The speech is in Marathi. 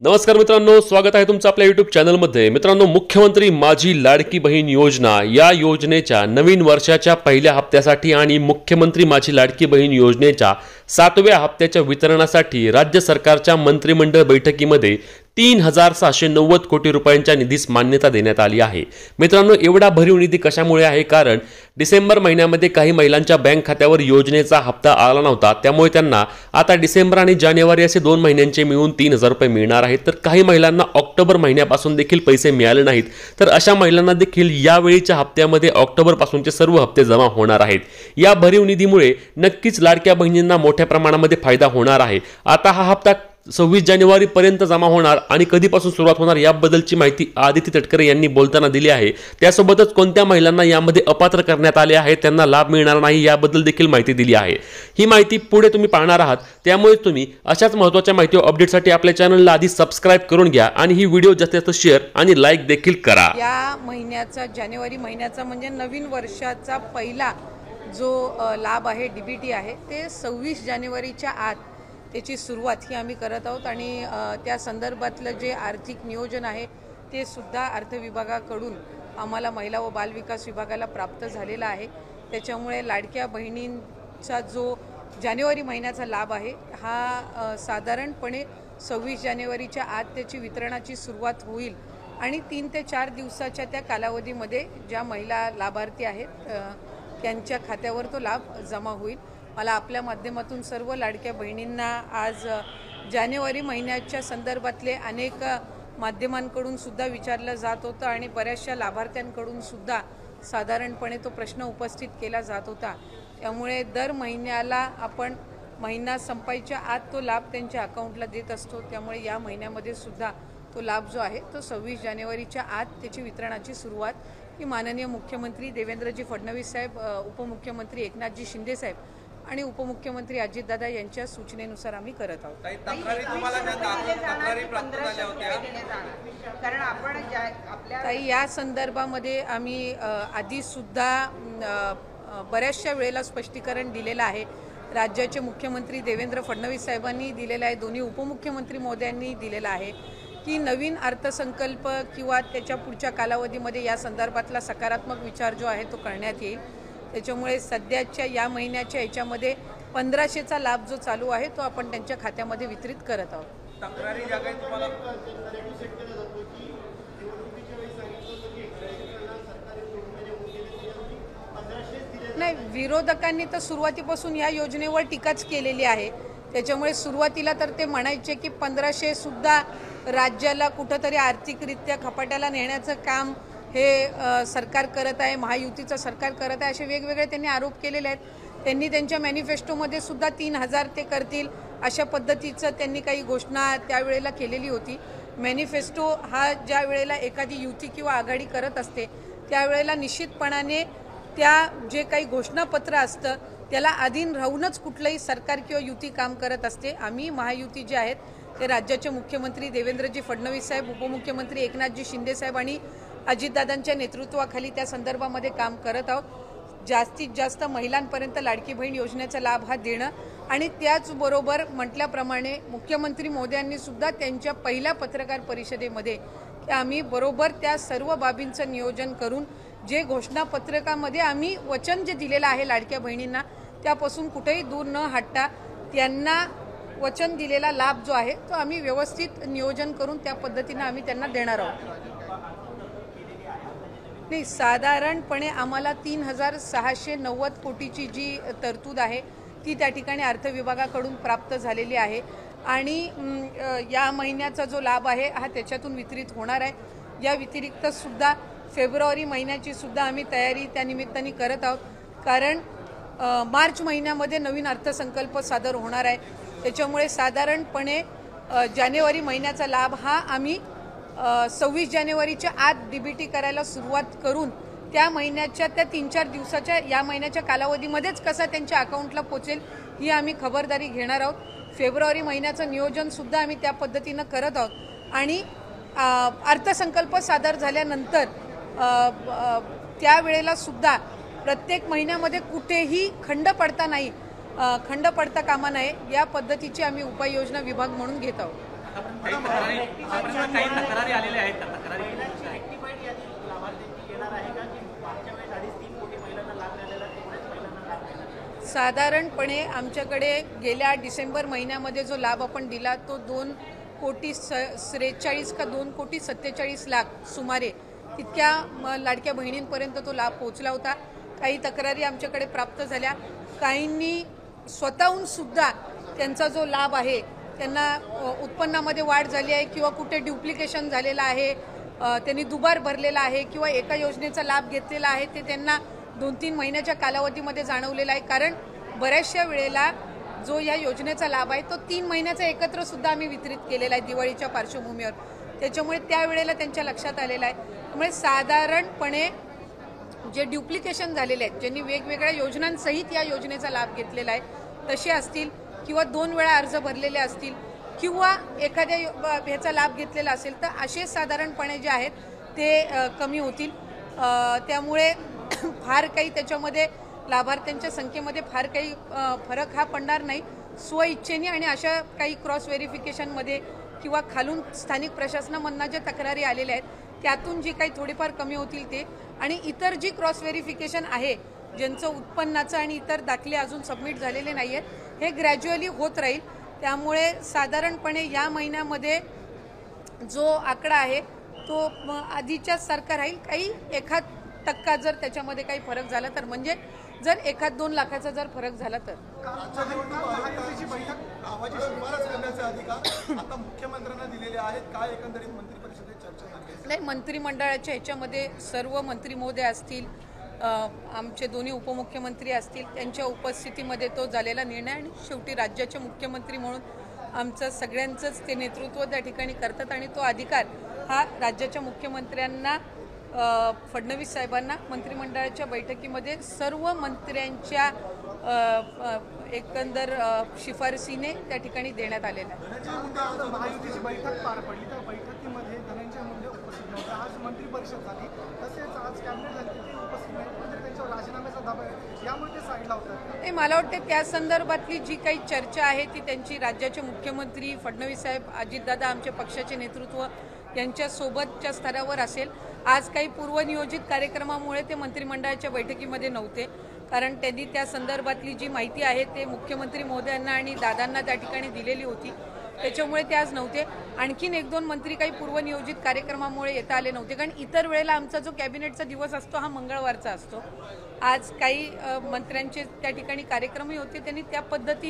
नमस्कार मित्रांनो, स्वागत आहे तुमचं आपल्या YouTube चॅनलमध्ये। मित्रांनो, मुख्यमंत्री माझी लाडकी बहीण योजना या योजनेच्या नवीन वर्षाच्या पहिल्या हप्त्यासाठी आणि मुख्यमंत्री माझी लाडकी बहीण योजनेच्या 7व्या हप्त्याच्या वितरणासाठी राज्य सरकारच्या मंत्रिमंडळ बैठकीमध्ये 3790 कोटी रुपयांच्या निधीस मान्यता देण्यात आली आहे। मित्रांनो, एवढा भरीव निधी कशामुळे आहे? कारण डिसेंबर महिन्यामध्ये काही महिलांच्या बँक खात्यावर योजनेचा हप्ता आला नव्हता, त्यामुळे त्यांना आता डिसेंबर आणि जानेवारी असे 2 महिन्यांचे मिळून 3000 रुपये मिळणार आहेत। तर काही महिलांना ऑक्टोबर महिन्यापासून देखील पैसे मिळाले नाहीत, तर अशा महिलांना देखील यावेळीच्या हप्त्यामध्ये ऑक्टोबर पासूनचे सर्व हप्ते जमा होणार आहेत। या भरीव निधीमुळे नक्कीच लाडक्या बहिणींना मोठ्या प्रमाणामध्ये फायदा होणार आहे। आता हा हप्ता 26 जानेवारी पर्यंत जमा होणार आणि कधीपासून सुरुवात होणार याबद्दलची माहिती आदिती तटकरे यांनी बोलताना दिली आहे। त्यासोबतच कोणत्या महिलांना यामध्ये अपात्र करण्यात आले आहे, त्यांना लाभ मिळणार नाही याबद्दल देखील माहिती दिली आहे। ही माहिती पुढे तुम्ही पाहणार आहात, त्यामुळे तुम्ही अशाच महत्त्वाच्या माहिती व अपडेटसाठी आपल्या चॅनलला आधी सबस्क्राइब करून घ्या आणि ही व्हिडिओ जास्तीत जास्त शेअर आणि लाईक देखील करा। या महिन्याचा जानेवारी महिन्याचा म्हणजे नवीन वर्षाचा पहिला जो लाभ आहे, डीबीटी आहे, ते 26 जानेवारीच्या आत त्याची सुरुवात ही आम्ही करत आहोत आणि त्या संदर्भातलं जे आर्थिक नियोजन आहे ते सुद्धा अर्थ विभागाकडून आम्हाला महिला व बाल विकास विभागाला प्राप्त झालेला आहे। त्याच्यामुळे लाडक्या बहिणींचा जो जानेवारी महिन्याचा लाभ आहे हा साधारणपणे 26 जानेवारीच्या आत त्याची वितरणाची सुरुवात होईल आणि 3 ते 4 दिवसाच्या त्या कालावधीमध्ये ज्या महिला लाभार्थी आहेत त्यांच्या खात्यावर तो लाभ जमा होईल। मला आपल्या माध्यमातून सर्व लाडक्या बहिणींना आज जानेवारी महिन्याच्या संदर्भातले अनेक माध्यमांकडून सुद्धा विचारलं जात होतं आणि बऱ्याचशा लाभार्थ्यांकडून सुद्धा साधारणपणे तो प्रश्न उपस्थित केला जात होता। त्यामुळे दर महिन्याला आपण महिना संपायच्या आत तो लाभ त्यांच्या अकाउंटला देत असतो। त्यामुळे या महिन्यामध्ये सुद्धा तो लाभ जो आहे तो 26 जानेवारीच्या आत त्याची वितरणाची सुरुवात ही माननीय मुख्यमंत्री देवेंद्रजी फडणवीस साहेब, उपमुख्यमंत्री एकनाथजी शिंदे साहेब आणि उपमुख्यमंत्री अजितदादा यांच्या सूचनेनुसार आम्ही करत आहोत। ताई, या संदर्भामध्ये आम्ही आधी सुद्धा बऱ्याचशा वेळेला स्पष्टीकरण दिलेलं आहे। राज्याचे मुख्यमंत्री देवेंद्र फडणवीस साहेबांनी दिलेलं आहे, दोन्ही उपमुख्यमंत्री महोदयांनी दिलेलं आहे की नवीन अर्थसंकल्प किंवा त्याच्या पुढच्या कालावधीमध्ये या संदर्भातला सकारात्मक विचार जो आहे तो करण्यात येईल। त्याच्यामुळे सध्याच्या या महिन्याच्या याच्यामध्ये 1500चा लाभ जो चालू आहे तो आपण त्यांच्या खात्यामध्ये वितरित करत आहोत। नाही, विरोधकांनी तर सुरुवातीपासून या योजनेवर टीकाच केलेली आहे। त्याच्यामुळे सुरुवातीला तर ते म्हणायचे की 1500 सुद्धा राज्याला कुठंतरी आर्थिकरित्या खपाट्याला नेण्याचं काम हे सरकार करत आहे, महायुतीचं सरकार करत आहे, असे वेगवेगळे त्यांनी आरोप केलेले आहेत। त्यांनी त्यांच्या मॅनिफेस्टोमध्ये सुद्धा 3000 ते करतील अशा पद्धतीचं त्यांनी काही घोषणा त्यावेळेला केलेली होती। मॅनिफेस्टो हा ज्या वेळेला एखादी युती किंवा आघाडी करत असते त्यावेळेला निश्चितपणाने त्या जे काही घोषणापत्र असतं त्याला अधीन राहूनच कुठलंही सरकार किंवा युती काम करत असते। आम्ही महायुती जे आहेत ते राज्याचे मुख्यमंत्री देवेंद्रजी फडणवीस साहेब, उपमुख्यमंत्री एकनाथजी शिंदे साहेब आणि अजितदादांच्या नेतृत्वाखाली त्या संदर्भामध्ये काम करत आहोत। जास्तीत जास्त महिलांपर्यंत लाडकी बहीण योजनेचा लाभ हा देणं आणि त्याचबरोबर म्हटल्याप्रमाणे मुख्यमंत्री महोदयांनी सुद्धा त्यांच्या पहिल्या पत्रकार परिषदेमध्ये की आम्ही बरोबर त्या सर्व बाबींचं नियोजन करून जे घोषणापत्रकामध्ये आम्ही वचन जे दिलेलं आहे लाडक्या बहिणींना त्यापासून कुठेही दूर न हटता त्यांना वचन दिलेला लाभ जो आहे तो आम्ही व्यवस्थित नियोजन करून त्या पद्धतीने आम्ही त्यांना देणार आहोत। नाही, साधारणपणे आम्हाला 3690 कोटीची जी तरतूद आहे ती त्या ठिकाणी अर्थ विभागाकडून प्राप्त झालेली आहे आणि या महिन्याचा जो लाभ आहे हा त्याच्यातून वितरित होणार आहे। या व्यतिरिक्त सुद्धा फेब्रुवारी महिन्याची सुद्धा आम्ही तयारी त्या निमित्ताने करत आहोत, कारण मार्च महिन्यामध्ये नवीन अर्थसंकल्प सादर होणार आहे। त्याच्यामुळे साधारणपणे जानेवारी महिन्याचा लाभ हा आम्ही 26 जानेवारीच्या आत डीबीटी करायला सुरुवात करून त्या महिन्याच्या त्या 3-4 दिवसाच्या या महिन्याच्या कालावधीमध्येच कसा त्यांच्या अकाउंटला पोचेल ही आम्ही खबरदारी घेणार आहोत। फेब्रुवारी महिन्याचं नियोजन सुद्धा आम्ही त्या पद्धतीनं करत आहोत आणि अर्थसंकल्प सादर झाल्यानंतर त्यावेळेला सुद्धा प्रत्येक महिन्यामध्ये कुठेही खंड पडता कामा नये या पद्धतीची आम्ही उपाययोजना विभाग म्हणून घेत आहोत। काही तक्रारी आलेल्या आहेत का? तक्रारी साधारणपणे आमच्याकडे गेल्या डिसेंबर महिन्यामध्ये जो लाभ आपण दिला तो 2,43 का 2,47 सुमारे तितक्या लाडक्या बहिणींपर्यंत तो लाभ पोहोचला होता. काही तक्रारी आमच्याकडे प्राप्त झाल्या. काहींनी स्वतःहून सुद्धा त्यांचा जो लाभ आहे त्यांना उत्पन्नामध्ये वाढ झाली आहे किंवा कुठे ड्युप्लिकेशन झालेलं आहे, त्यांनी दुबार भरलेला आहे किंवा एका योजनेचा लाभ घेतलेला आहे ते त्यांना 2-3 महिन्याच्या कालावधीमध्ये जाणवलेला आहे. कारण बऱ्याचशा वेळेला जो या योजनेचा लाभ आहे तो 3 महिन्याचा एकत्र सुद्धा आम्ही वितरित केलेला आहे दिवाळीच्या पार्श्वभूमीवर. त्याच्यामुळे त्यावेळेला त्यांच्या लक्षात आलेलं आहे. त्यामुळे साधारणपणे जे ड्युप्लिकेशन झालेले आहेत, ज्यांनी वेगवेगळ्या योजनांसहित या योजनेचा लाभ घेतलेला आहे तसे असतील किंवा 2 वेळा अर्ज भरलेले असतील किंवा एखाद्या ह्याचा लाभ घेतलेला असेल तर असे साधारणपणे जे आहेत ते कमी होतील. त्यामुळे फार काही त्याच्यामध्ये लाभार्थ्यांच्या संख्येमध्ये फार काही फरक हा पडणार नाही. स्वइच्छेने आणि अशा काही क्रॉस व्हेरिफिकेशनमध्ये किंवा खालून स्थानिक प्रशासनामधनं ज्या तक्रारी आलेल्या आहेत त्यातून जी काही थोडीफार कमी होतील ते, आणि इतर जी क्रॉस व्हेरिफिकेशन आहे ज्यांचं उत्पन्नाचं आणि इतर दाखले अजून सबमिट झालेले नाही आहेत हे ग्रॅज्युअली होत राहील. त्यामुळे साधारणपणे या महिन्यामध्ये जो आकडा आहे तो आधीच्याच सारखा राहील. काही 1% जर त्याच्यामध्ये काही फरक झाला तर, म्हणजे जर 1-2 लाखाचा जर फरक झाला तर. महायुतीची बैठक नावाची शिफारस करण्याचे अधिकार आता मुख्यमंत्र्यांना दिलेले आहेत. काय एकंदरीत मंत्रिपरिषदेत चर्चा झाली? नाही, मंत्रिमंडळाच्या ह्याच्यामध्ये सर्व मंत्री महोदय असतील, आमचे दोन्ही उपमुख्यमंत्री असतील, त्यांच्या उपस्थितीमध्ये तो झालेला निर्णय आणि शेवटी राज्याचे मुख्यमंत्री म्हणून आमचं सगळ्यांचंच ते नेतृत्व त्या ठिकाणी करतात आणि तो अधिकार हा राज्याच्या मुख्यमंत्र्यांना, फडणवीस साहेबांना मंत्रिमंडळाच्या बैठकीमध्ये सर्व मंत्र्यांच्या एकंदर शिफारसीने त्या ठिकाणी देण्यात आलेला आहे. महायुतीची बैठक पार पडली त्या बैठकीमध्ये धनंजय मुंडे उपस्थित नव्हते. आज मंत्रिपरिषद झाली, तसेच आज कॅबिनेट झाली, ते उपस्थित नाही, म्हणजे त्यांच्यावर राजीनाम्याचा दबाव आहे, यामुळे ते साईडला होतात. नाही, मला वाटतं त्या संदर्भातली जी काही चर्चा आहे ती त्यांची राज्याचे मुख्यमंत्री फडणवीस साहेब, अजितदादा, आमच्या पक्षाचे नेतृत्व यांच्यासोबतच्या स्तरावर असेल. आज काही पूर्वनियोजित कार्यक्रमामुळे ते मंत्रिमंडळाच्या बैठकीमध्ये नव्हते, कारण त्यांनी त्या संदर्भातली जी माहिती आहे ते मुख्यमंत्री महोदयांना आणि दादांना त्या ठिकाणी दिलेली होती, त्याच्यामुळे ते आज नव्हते. आणखीन 1-2 मंत्री काही पूर्वनियोजित कार्यक्रमामुळे येता आले नव्हते, कारण इतर वेळेला आमचा जो कॅबिनेटचा दिवस असतो हा मंगळवारचा असतो. आज काही मंत्र्यांचे त्या ठिकाणी कार्यक्रमही होते, त्यांनी त्या पद्धती